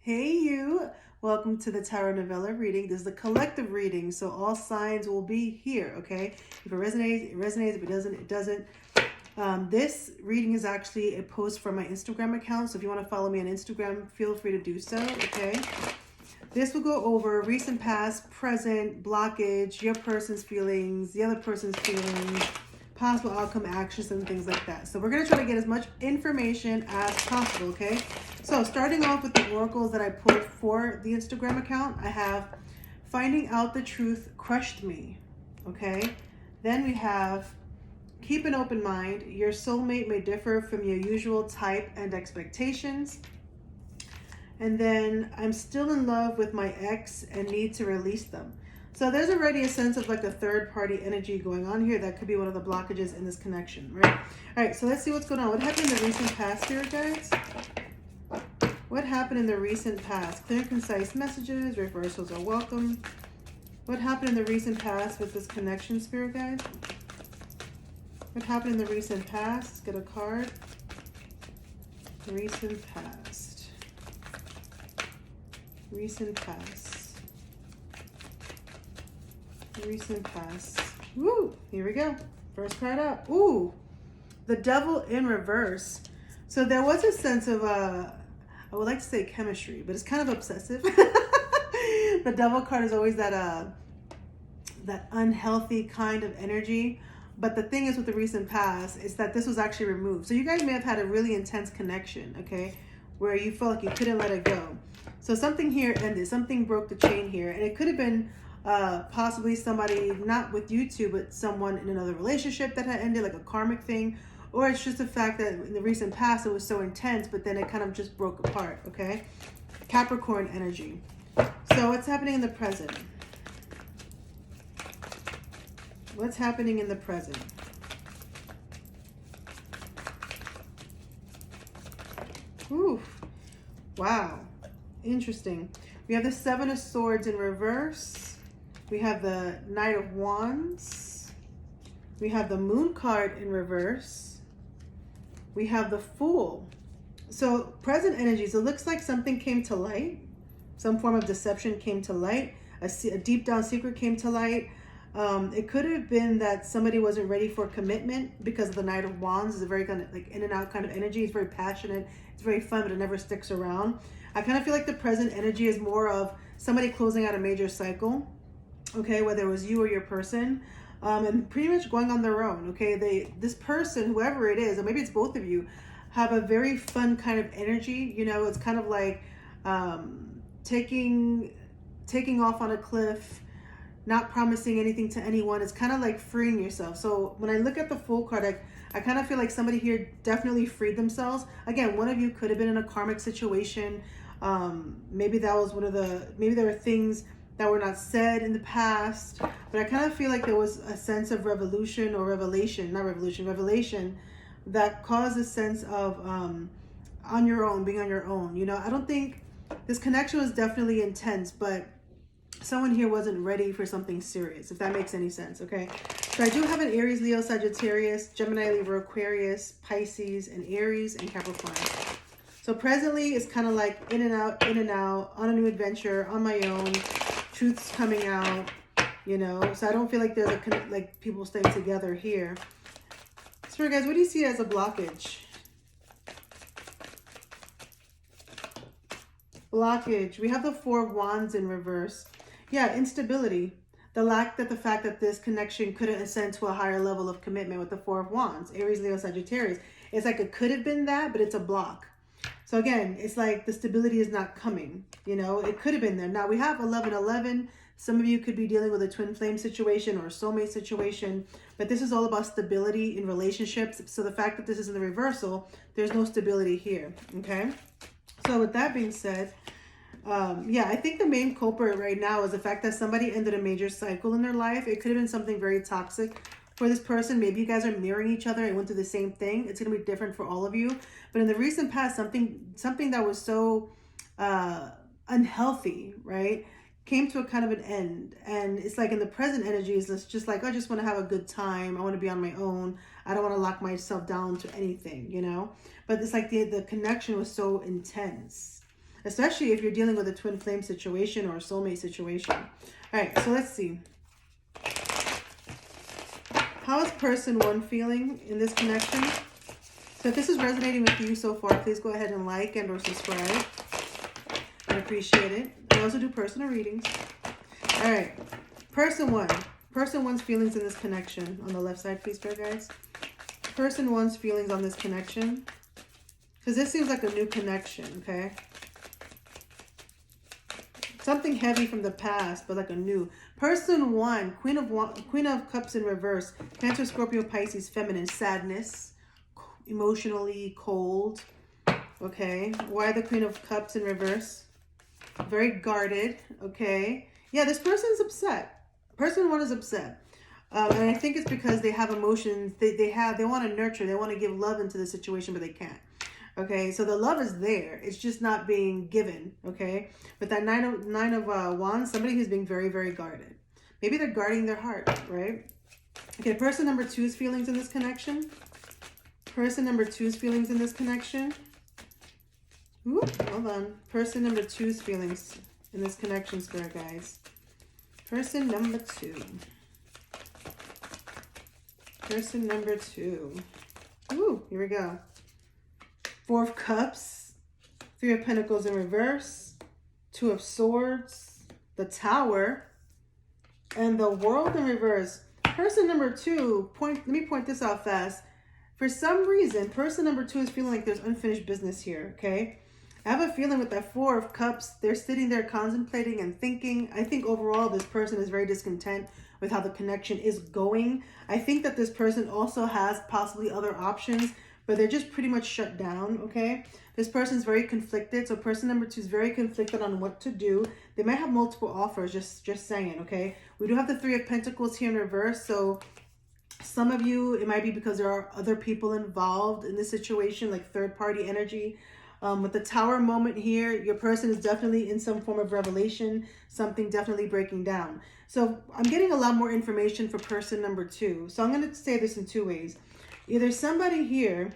Hey you, welcome to the Tarot Novela reading. This is the collective reading, so all signs will be here, okay? If it resonates, it resonates. If it doesn't, it doesn't. This reading is actually a post from my Instagram account, so if you want to follow me on Instagram, feel free to do so, okay? This will go over recent, past, present, blockage, your person's feelings, the other person's feelings, possible outcome, actions, and things like that. So we're going to try to get as much information as possible, okay? So starting off with the oracles that I pulled for the Instagram account, I have finding out the truth crushed me, okay? Then we have keep an open mind. Your soulmate may differ from your usual type and expectations. And then I'm still in love with my ex and need to release them. So there's already a sense of like a third party energy going on here. That could be one of the blockages in this connection, right? All right, so let's see what's going on. What happened in the recent past here, guys? What happened in the recent past? Clear and concise messages, reversals are welcome. What happened in the recent past with this connection, spirit guide? What happened in the recent past? Get a card. Recent past. Recent past. Recent past. Woo! Here we go. First card up. Ooh! The Devil in reverse. So there was a sense of, I would like to say chemistry, but it's kind of obsessive. The Devil card is always that, that unhealthy kind of energy. But the thing is with the recent past is that this was actually removed. So you guys may have had a really intense connection, okay? Where you felt like you couldn't let it go. So something here ended. Something broke the chain here. And it could have been possibly somebody, not with you two, but someone in another relationship that had ended, like a karmic thing. Or it's just the fact that in the recent past it was so intense, but then it kind of just broke apart, okay? Capricorn energy. So what's happening in the present? What's happening in the present? Ooh, wow, interesting. We have the Seven of Swords in reverse. We have the Knight of Wands. We have the Moon card in reverse. We have the Fool. So present energies, it looks like something came to light. Some form of deception came to light. A deep down secret came to light. It could have been that somebody wasn't ready for commitment because of the Knight of Wands. Is a very kind of like in and out kind of energy. It's very passionate. It's very fun, but it never sticks around. I kind of feel like the present energy is more of somebody closing out a major cycle, okay, whether it was you or your person, and pretty much going on their own, okay? This person, whoever it is, or maybe it's both of you, have a very fun kind of energy. You know, it's kind of like taking off on a cliff, not promising anything to anyone. It's kind of like freeing yourself. So when I look at the Fool card, I kind of feel like somebody here definitely freed themselves. Again, one of you could have been in a karmic situation. Maybe that was maybe there were things that were not said in the past, but I kind of feel like there was a sense of revelation that caused a sense of on your own, being on your own. You know, I don't think this connection was definitely intense, but someone here wasn't ready for something serious, if that makes any sense, okay? So I do have an Aries, Leo, Sagittarius, Gemini, Libra, Aquarius, Pisces, and Aries, and Capricorn. So presently, it's kind of like in and out, on a new adventure, on my own, truth's coming out, you know? So I don't feel like there's like people staying together here. So guys, what do you see as a blockage? Blockage. We have the Four of Wands in reverse. Yeah, instability. The fact that this connection couldn't ascend to a higher level of commitment with the Four of Wands. Aries, Leo, Sagittarius. It's like it could have been that, but it's a block. So again, it's like the stability is not coming. You know, it could have been there. Now we have 11-11. Some of you could be dealing with a twin flame situation or a soulmate situation, but this is all about stability in relationships. So the fact that this is in the reversal, there's no stability here, okay? So with that being said, yeah, I think the main culprit right now is the fact that somebody ended a major cycle in their life. It could have been something very toxic for this person. Maybe you guys are mirroring each other and went through the same thing. It's going to be different for all of you. But in the recent past, something that was so unhealthy, right, came to a kind of an end. And it's like in the present energies, it's just like, I just want to have a good time. I want to be on my own. I don't want to lock myself down to anything, you know? But it's like the connection was so intense. especially if you're dealing with a twin flame situation or a soulmate situation. All right, so let's see. How is person 1 feeling in this connection? So if this is resonating with you so far, please go ahead and like and or subscribe. I appreciate it. I also do personal readings. All right, person 1. Person 1's feelings in this connection. On the left side, please, spirit guides. Person 1's feelings on this connection. Because this seems like a new connection, okay? Something heavy from the past, but like a new. Person 1, Queen of Cups in reverse. Cancer, Scorpio, Pisces, feminine. Sadness. Emotionally cold. Okay. Why the Queen of Cups in reverse? Very guarded. Okay. Yeah, this person is upset. Person 1 is upset. And I think it's because they have emotions. They want to nurture. They want to give love into the situation, but they can't. Okay, so the love is there. It's just not being given, okay? But that nine of Wands, somebody who's being very, very guarded. Maybe they're guarding their heart, right? Okay, person number 2's feelings in this connection. Person number 2's feelings in this connection. Ooh, hold on. Person number 2's feelings in this connection, spirit guys. Person number 2. Person number 2. Ooh, here we go. 4 of Cups, 3 of Pentacles in reverse, 2 of Swords, the Tower, and the World in reverse. Person number 2, let me point this out fast. For some reason, person number 2 is feeling like there's unfinished business here, okay? I have a feeling with that 4 of Cups, they're sitting there contemplating and thinking. I think overall this person is very discontent with how the connection is going. I think that this person also has possibly other options, but they're just pretty much shut down, okay? This person's very conflicted. So person number 2 is very conflicted on what to do. They might have multiple offers, just saying, okay? We do have the 3 of Pentacles here in reverse. So some of you, it might be because there are other people involved in this situation, like third-party energy. With the Tower moment here, your person is definitely in some form of revelation, something definitely breaking down. So I'm getting a lot more information for person number 2. So I'm going to say this in 2 ways. Either somebody here,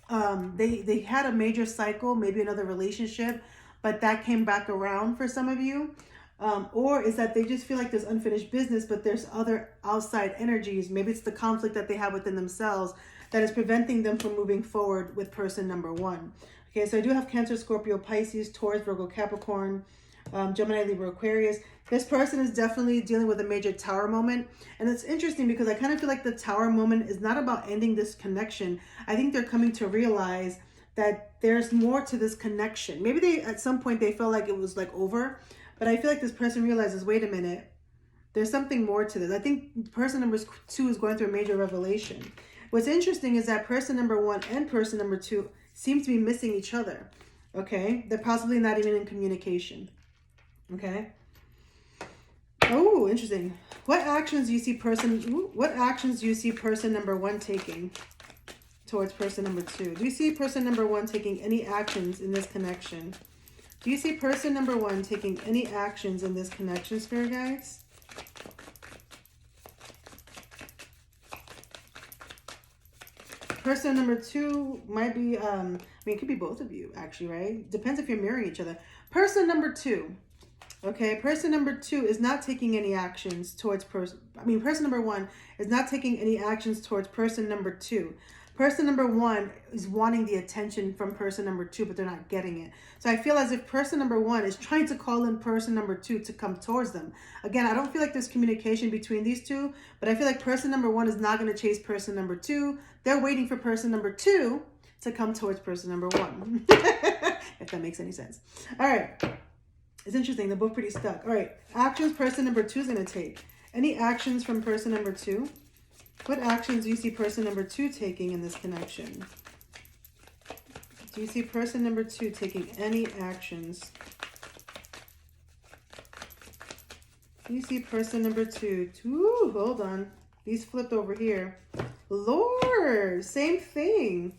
they had a major cycle, maybe another relationship, but that came back around for some of you. Or is that they just feel like there's unfinished business, but there's other outside energies. Maybe it's the conflict that they have within themselves that is preventing them from moving forward with person number 1. Okay, so I do have Cancer, Scorpio, Pisces, Taurus, Virgo, Capricorn, Gemini, Libra, Aquarius. This person is definitely dealing with a major Tower moment. And it's interesting because I kind of feel like the Tower moment is not about ending this connection. I think they're coming to realize that there's more to this connection. Maybe they, at some point, they felt like it was like over. But I feel like this person realizes, wait a minute, there's something more to this. I think person number 2 is going through a major revelation. What's interesting is that person number 1 and person number 2 seem to be missing each other. Okay? They're possibly not even in communication. Okay? Oh, interesting. What actions do you see person number 1 taking towards person number 2? Do you see person number 1 taking any actions in this connection? Do you see person number 1 taking any actions in this connection, spirit guides? Person number 2 might be, it could be both of you, actually, right? Depends if you're mirroring each other. Person number 2, okay? Person number 2 is not taking any actions towards person number 1 is not taking any actions towards person number 2. Person number 1 is wanting the attention from person number 2, but they're not getting it. So I feel as if person number 1 is trying to call in person number 2 to come towards them. Again, I don't feel like there's communication between these two, but I feel like person number 1 is not going to chase person number 2. They're waiting for person number 2 to come towards person number 1. If that makes any sense. All right. It's interesting. They're both pretty stuck. All right. Actions person number 2 is going to take. Any actions from person number 2? What actions do you see person number 2 taking in this connection? Do you see person number 2 taking any actions? Do you see person number 2? Ooh, hold on. These flipped over here. Lord, same thing.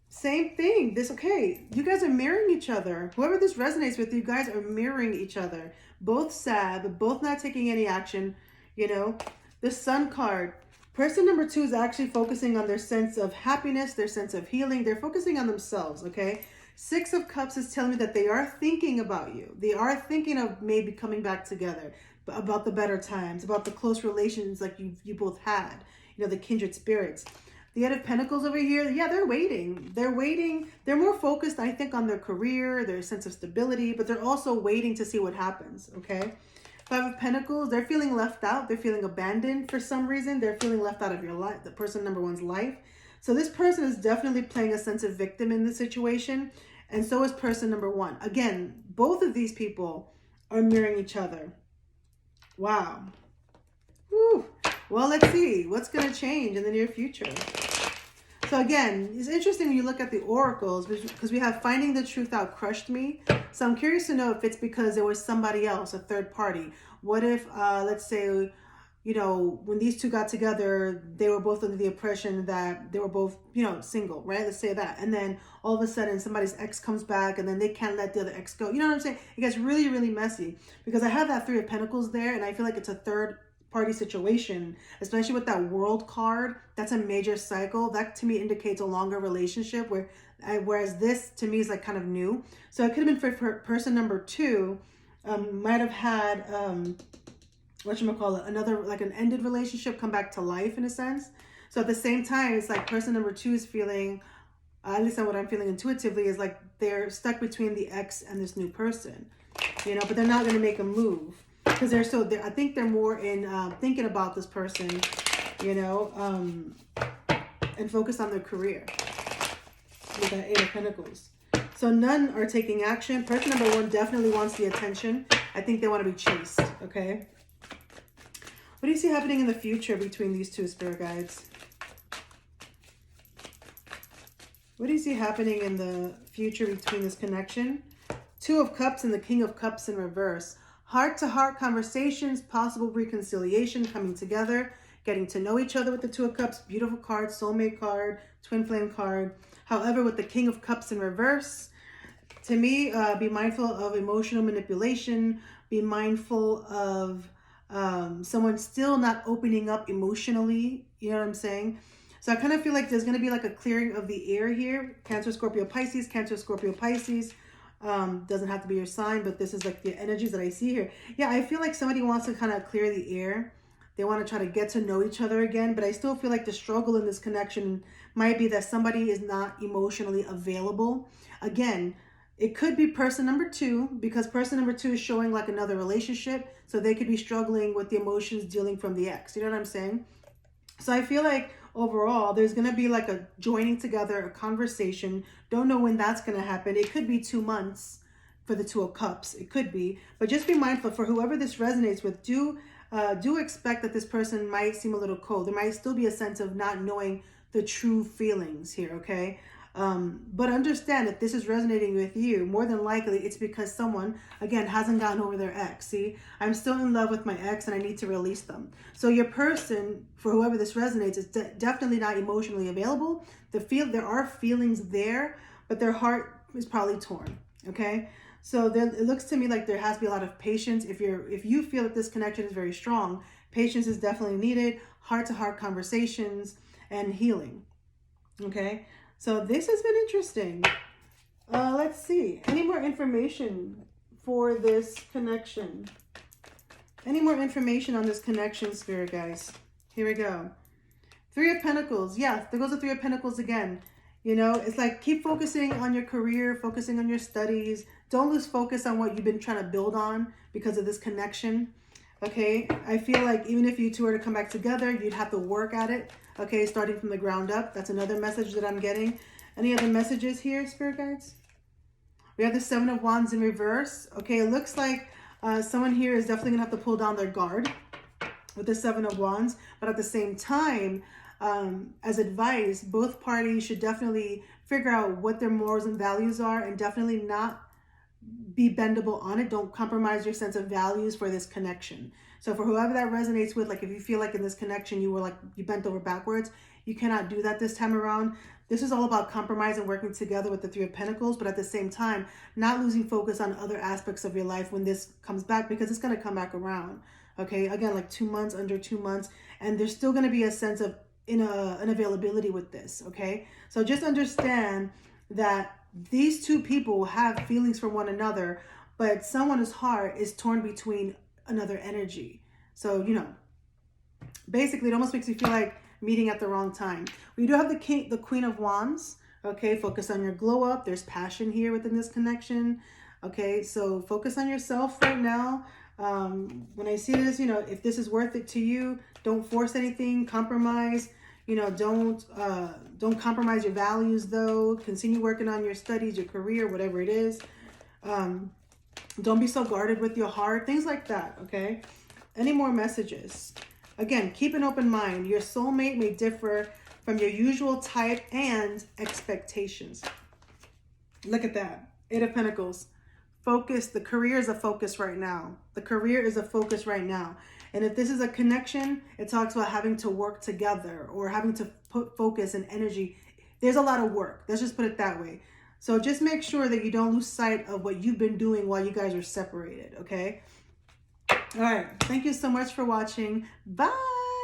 Same thing. Okay, you guys are mirroring each other. Whoever this resonates with, you guys are mirroring each other. Both sad, but both not taking any action. You know, the Sun card. Person number 2 is actually focusing on their sense of happiness, their sense of healing. They're focusing on themselves, okay? Six of Cups is telling me that they are thinking about you. They are thinking of maybe coming back together, about the better times, about the close relations like you both had, you know, the kindred spirits. The Eight of Pentacles over here, yeah, they're waiting. They're waiting. They're more focused, I think, on their career, their sense of stability, but they're also waiting to see what happens, okay? Five of Pentacles, they're feeling left out. They're feeling abandoned for some reason. They're feeling left out of your life, the person number one's life. So this person is definitely playing a sense of victim in the situation. And so is person number one. Again, both of these people are mirroring each other. Wow. Whew. Well, let's see what's going to change in the near future. So again, it's interesting when you look at the oracles because we have finding the truth out crushed me. So I'm curious to know if it's because there was somebody else, a third party. What if, let's say, you know, when these two got together, they were both under the impression that they were both, you know, single, right? Let's say that. And then all of a sudden somebody's ex comes back and then they can't let the other ex go. You know what I'm saying? It gets really, really messy because I have that Three of Pentacles there and I feel like it's a third party situation, especially with that World card. That's a major cycle. That to me indicates a longer relationship whereas this to me is like kind of new. So it could have been for person number two, might have had, whatchamacallit, another, like an ended relationship come back to life in a sense. So at the same time, it's like person number two is feeling, at least what I'm feeling intuitively, is like they're stuck between the ex and this new person, you know, but they're not going to make a move because they're still there. I think they're more in thinking about this person, you know, and focus on their career with that Eight of Pentacles. So none are taking action. Person number one definitely wants the attention. I think they want to be chased, okay? What do you see happening in the future between these two spirit guides? What do you see happening in the future between this connection? Two of Cups and the King of Cups in reverse. Heart-to-heart conversations, possible reconciliation, coming together, getting to know each other with the Two of Cups. Beautiful card, soulmate card, twin flame card. However, with the King of Cups in reverse, to me, be mindful of emotional manipulation. Be mindful of someone still not opening up emotionally. You know what I'm saying? So I kind of feel like there's going to be like a clearing of the air here. Cancer, Scorpio, Pisces. Cancer, Scorpio, Pisces. Doesn't have to be your sign, but this is like the energies that I see here. Yeah, I feel like somebody wants to kind of clear the air. They want to try to get to know each other again, but I still feel like the struggle in this connection might be that somebody is not emotionally available. Again, it could be person number two because person number two is showing like another relationship. So they could be struggling with the emotions dealing from the ex. You know what I'm saying? So I feel like overall, there's going to be like a joining together, a conversation. Don't know when that's going to happen. It could be 2 months for the Two of Cups. It could be. But just be mindful for whoever this resonates with. Do expect that this person might seem a little cold. There might still be a sense of not knowing the true feelings here, okay? But understand if this is resonating with you, more than likely it's because someone, again, hasn't gotten over their ex. See, I'm still in love with my ex and I need to release them. So your person, for whoever this resonates, is definitely not emotionally available. There are feelings there, but their heart is probably torn, okay? So it looks to me like there has to be a lot of patience. If you feel that this connection is very strong, patience is definitely needed, heart-to-heart conversations, and healing, okay? So this has been interesting. Let's see. Any more information for this connection? Any more information on this connection, spirit guys? Here we go. Three of Pentacles. Yeah, there goes the Three of Pentacles again. You know, it's like keep focusing on your career, focusing on your studies. Don't lose focus on what you've been trying to build on because of this connection. Okay, I feel like even if you two were to come back together, you'd have to work at it. Okay, starting from the ground up. That's another message that I'm getting. Any other messages here, spirit guides? We have the Seven of Wands in reverse. Okay, it looks like someone here is definitely going to have to pull down their guard with the Seven of Wands. But at the same time, as advice, both parties should definitely figure out what their morals and values are and definitely not be bendable on it. Don't compromise your sense of values for this connection. So for whoever that resonates with, like if you feel like in this connection you bent over backwards, you cannot do that this time around. This is all about compromise and working together with the Three of Pentacles, but at the same time, not losing focus on other aspects of your life when this comes back, because it's going to come back around. Okay, again, like 2 months, under 2 months, and there's still going to be a sense of an availability with this. Okay, so just understand that these two people have feelings for one another, but someone's heart is torn between another energy. So, basically it almost makes you feel like meeting at the wrong time. We do have the Queen of Wands. Okay, focus on your glow up. There's passion here within this connection. Okay, so focus on yourself right now. When I see this, if this is worth it to you, don't force anything, compromise. Don't compromise your values though. Continue working on your studies, your career, whatever it is. Don't be so guarded with your heart, things like that, okay? Any more messages? Again, keep an open mind. Your soulmate may differ from your usual type and expectations. Look at that. 8 of Pentacles. Focus. The career is a focus right now. The career is a focus right now. And if this is a connection, it talks about having to work together or having to put focus and energy. There's a lot of work. Let's just put it that way. So just make sure that you don't lose sight of what you've been doing while you guys are separated, okay? All right. Thank you so much for watching. Bye.